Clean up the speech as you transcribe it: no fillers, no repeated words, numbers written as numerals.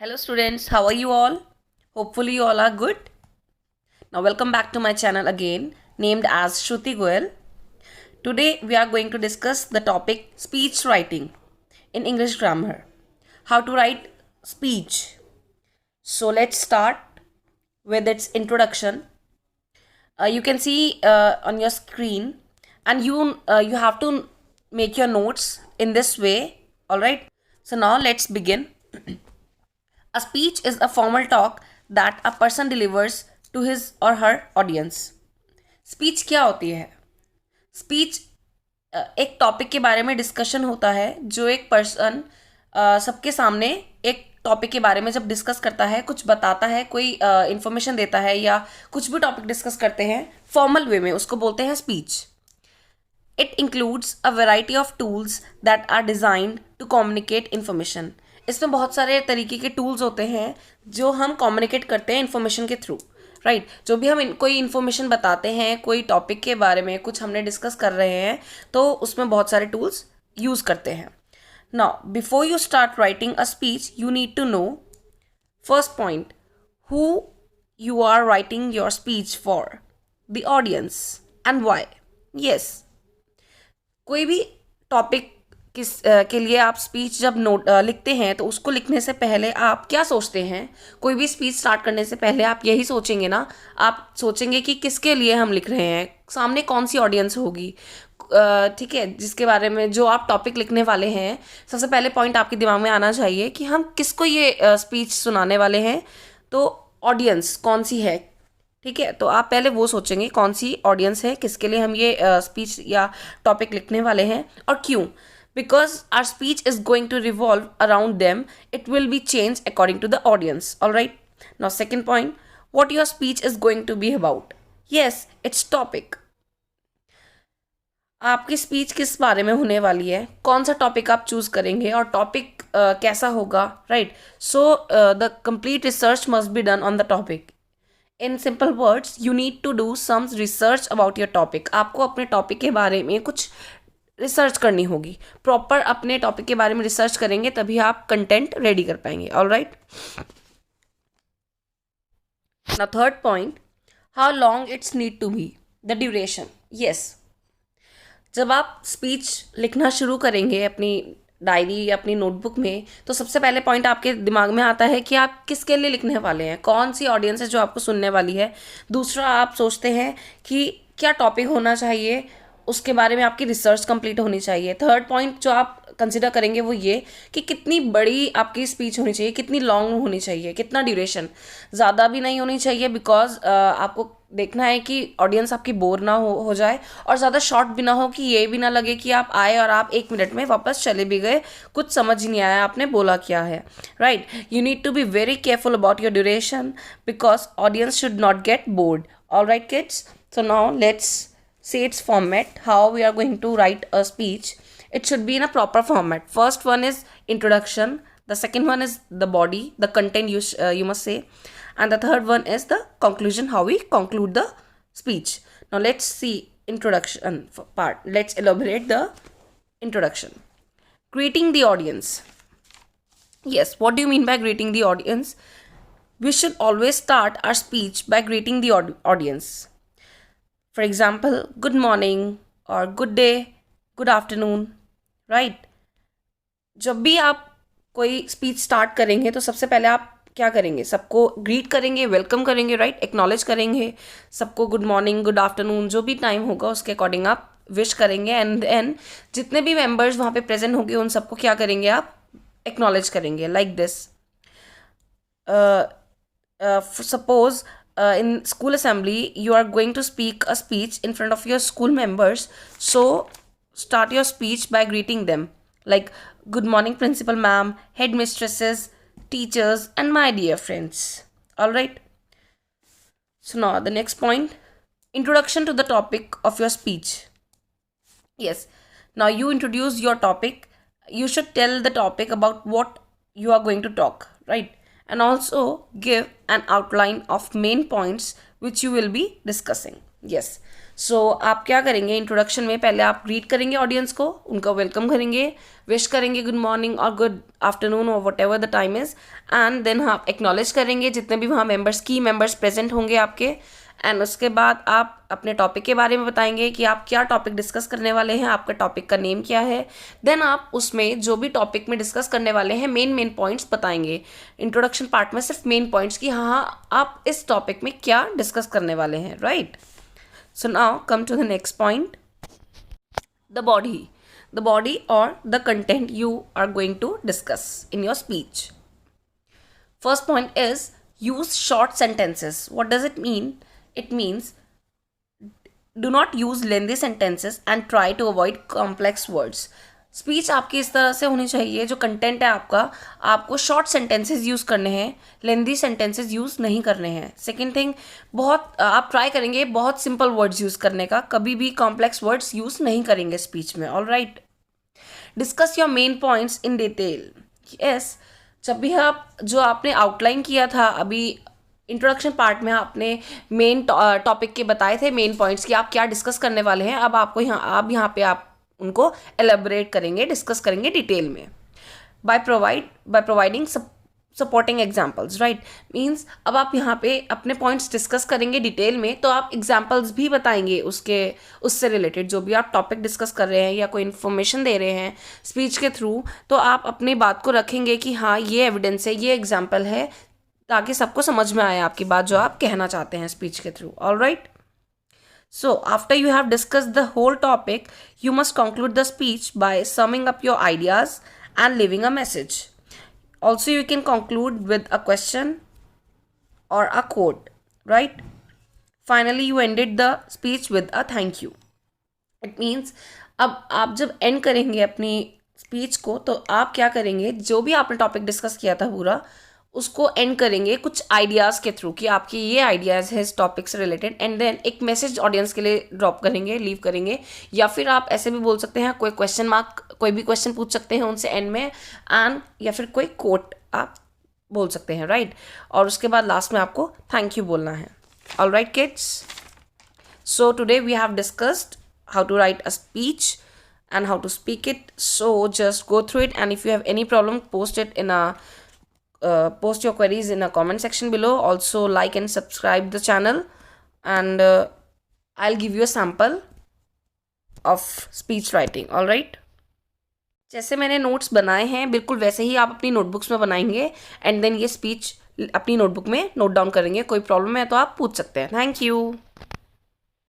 Hello students, how are you all? Hopefully you all are good. Now welcome back to my channel again, named as Shruti Goel. Today we are going to discuss the topic speech writing in English grammar. How to write speech. So let's start with its introduction. You can see on your screen, and you have to make your notes in this way. All right. So now let's begin. A speech is a formal talk that a person delivers to his or her audience. Speech क्या होती है? Speech एक topic के बारे में discussion होता है जो एक पर्सन सबके सामने एक टॉपिक के बारे में जब डिस्कस करता है, कुछ बताता है, कोई इंफॉर्मेशन देता है या कुछ भी टॉपिक डिस्कस करते हैं फॉर्मल वे में, उसको बोलते हैं speech. It includes a variety of tools that are designed to communicate information. इसमें बहुत सारे तरीके के टूल्स होते हैं जो हम कम्युनिकेट करते हैं इन्फॉर्मेशन के थ्रू, राइट. जो भी हम कोई इन्फॉर्मेशन बताते हैं, कोई टॉपिक के बारे में कुछ हमने डिस्कस कर रहे हैं, तो उसमें बहुत सारे टूल्स यूज़ करते हैं. Now before you start writing a speech you need to know first point who you are writing your speech for, the audience and why. Yes, कोई भी टॉपिक के लिए आप स्पीच जब नोट लिखते हैं तो उसको लिखने से पहले आप क्या सोचते हैं? कोई भी स्पीच स्टार्ट करने से पहले आप यही सोचेंगे ना, आप सोचेंगे कि किसके लिए हम लिख रहे हैं, सामने कौन सी ऑडियंस होगी, ठीक है, जिसके बारे में जो आप टॉपिक लिखने वाले हैं. सबसे पहले पॉइंट आपके दिमाग में आना चाहिए कि हम किसको ये स्पीच सुनाने वाले हैं, तो ऑडियंस कौन सी है. ठीक है, तो आप पहले वो सोचेंगे कौन सी ऑडियंस है, किसके लिए हम ये स्पीच या टॉपिक लिखने वाले हैं और क्यों. Because our speech is going to revolve around them, it will be change according to the audience. All right. Now second point, what your speech is going to be about. Yes, it's topic. आपकी speech किस बारे में होने वाली है, कौन सा topic आप चूज करेंगे और टॉपिक कैसा होगा, right. So the complete research must be done on the topic. In simple words you need to do some research about your topic. आपको अपने टॉपिक के बारे में कुछ रिसर्च करनी होगी. प्रॉपर अपने टॉपिक के बारे में रिसर्च करेंगे तभी आप कंटेंट रेडी कर पाएंगे. All right. Now third point, how long it's need to be, the duration. Yes, जब आप स्पीच लिखना शुरू करेंगे अपनी डायरी या अपनी नोटबुक में, तो सबसे पहले पॉइंट आपके दिमाग में आता है कि आप किसके लिए लिखने वाले हैं, कौन सी ऑडियंस है जो आपको सुनने वाली है. दूसरा, आप सोचते हैं कि क्या टॉपिक होना चाहिए, उसके बारे में आपकी रिसर्च कंप्लीट होनी चाहिए. थर्ड पॉइंट जो आप कंसिडर करेंगे वो ये कि कितनी बड़ी आपकी स्पीच होनी चाहिए, कितनी लॉन्ग होनी चाहिए, कितना ड्यूरेशन. ज़्यादा भी नहीं होनी चाहिए बिकॉज आपको देखना है कि ऑडियंस आपकी बोर ना हो जाए, और ज़्यादा शॉर्ट भी ना हो कि ये भी ना लगे कि आप आए और आप 1 मिनट में वापस चले भी गए, कुछ समझ ही नहीं आया आपने बोला क्या है, right. You need to be very careful about your duration because audience should not get bored. All right kids, so now let's say its format, how we are going to write a speech. It should be in a proper format. First one is introduction, the second one is the body, the content you must say, and the third one is the conclusion, how we conclude the speech. Now let's see introduction part. Let's elaborate the introduction. Greeting the audience. Yes, what do you mean by greeting the audience? We should always start our speech by greeting the audience. For example, good morning or good day, good afternoon, right? जब भी आप कोई speech start करेंगे तो सबसे पहले आप क्या करेंगे, सबको ग्रीट करेंगे, वेलकम करेंगे, राइट, एक्नॉलेज करेंगे सबको. गुड मॉर्निंग, गुड आफ्टरनून, जो भी टाइम होगा उसके अकॉर्डिंग आप विश करेंगे. एंड देन जितने भी मेंबर्स वहाँ पे प्रेजेंट होंगे उन सबको क्या करेंगे, आप एक्नॉलेज करेंगे like this. Suppose in school assembly you are going to speak a speech in front of your school members, so start your speech by greeting them like good morning principal ma'am, headmistresses, teachers and my dear friends. All right. So now the next point, introduction to the topic of your speech. Yes, now you introduce your topic. You should tell the topic about what you are going to talk, right, and also give an outline of main points which you will be discussing. Yes, सो आप क्या करेंगे, introduction में पहले आप read करेंगे audience को, उनका welcome करेंगे, विश करेंगे गुड मॉर्निंग और गुड आफ्टरनून और whatever the time is, and then आप एक्नॉलेज करेंगे जितने भी वहाँ मेंबर्स, की मेंबर्स प्रेजेंट होंगे आपके, एंड उसके बाद आप अपने टॉपिक के बारे में बताएंगे कि आप क्या टॉपिक डिस्कस करने वाले हैं, आपका टॉपिक का नेम क्या है। देन आप उसमें जो भी टॉपिक में डिस्कस करने वाले हैं मेन पॉइंट्स बताएंगे। इंट्रोडक्शन पार्ट में सिर्फ मेन पॉइंट्स कि हाँ आप इस टॉपिक में क्या डिस्कस करने वाले हैं, right. So now come to the next point, the body और the content you are going to discuss in your speech. First point is use short sentences. What does it mean? It means do not use lengthy sentences and try to avoid complex words. Speech आपकी इस तरह से होनी चाहिए, जो content है आपका, आपको शॉर्ट सेंटेंसेस यूज़ करने हैं, लेंदी सेंटेंसेस यूज़ नहीं करने हैं। सेकेंड थिंग, बहुत आप ट्राई करेंगे बहुत सिंपल वर्ड्स यूज़ करने का, कभी भी कॉम्प्लेक्स वर्ड्स यूज़ नहीं करेंगे स्पीच में। All right, discuss your main points in detail. Yes, जब भी आप जो आपने आउटलाइन किया था अभी इंट्रोडक्शन पार्ट में, आपने मेन टॉपिक के बताए थे मेन पॉइंट्स कि आप क्या डिस्कस करने वाले हैं, अब आपको यहाँ पे आप उनको एलेबोरेट करेंगे, डिस्कस करेंगे डिटेल में, by providing supporting examples, right. Means अब आप यहाँ पे अपने पॉइंट्स डिस्कस करेंगे डिटेल में, तो आप एग्जाम्पल्स भी बताएंगे उससे रिलेटेड, जो भी आप टॉपिक डिस्कस कर रहे हैं या कोई इन्फॉर्मेशन दे रहे हैं स्पीच के थ्रू, तो आप अपनी बात को रखेंगे कि हाँ ये एविडेंस है, ये एग्जाम्पल है, ताकि सबको समझ में आए आपकी बात जो आप कहना चाहते हैं स्पीच के through. All right, so after you have discussed the whole topic, you must conclude the speech by summing up your ideas and leaving a message. Also, you can conclude with a question or a quote, right? Finally, you ended the speech with a thank you. It means अब आप जब and करेंगे अपनी speech को, तो आप क्या करेंगे, जो भी आपने टॉपिक डिस्कस किया था पूरा, उसको एंड करेंगे कुछ आइडियाज़ के थ्रू कि आपके ये आइडियाज़ है इस टॉपिक से रिलेटेड, एंड देन एक मैसेज ऑडियंस के लिए ड्रॉप करेंगे, लीव करेंगे, या फिर आप ऐसे भी बोल सकते हैं, कोई क्वेश्चन मार्क, कोई भी क्वेश्चन पूछ सकते हैं उनसे एंड में, एंड या फिर कोई कोट आप बोल सकते हैं, राइट। और उसके बाद लास्ट में आपको थैंक यू बोलना है। All right kids, so today we have discussed how to write a speech and how to speak it. So just go through it, and if you have any problem, post your queries in a comment section below. Also like and subscribe the channel, and I'll give you a sample of speech writing. all right, जैसे मैंने notes बनाए हैं बिल्कुल वैसे ही आप अपनी notebooks में बनाएंगे, एंड देन ये स्पीच अपनी नोटबुक में नोट डाउन करेंगे। कोई प्रॉब्लम है तो आप पूछ सकते हैं। Thank you.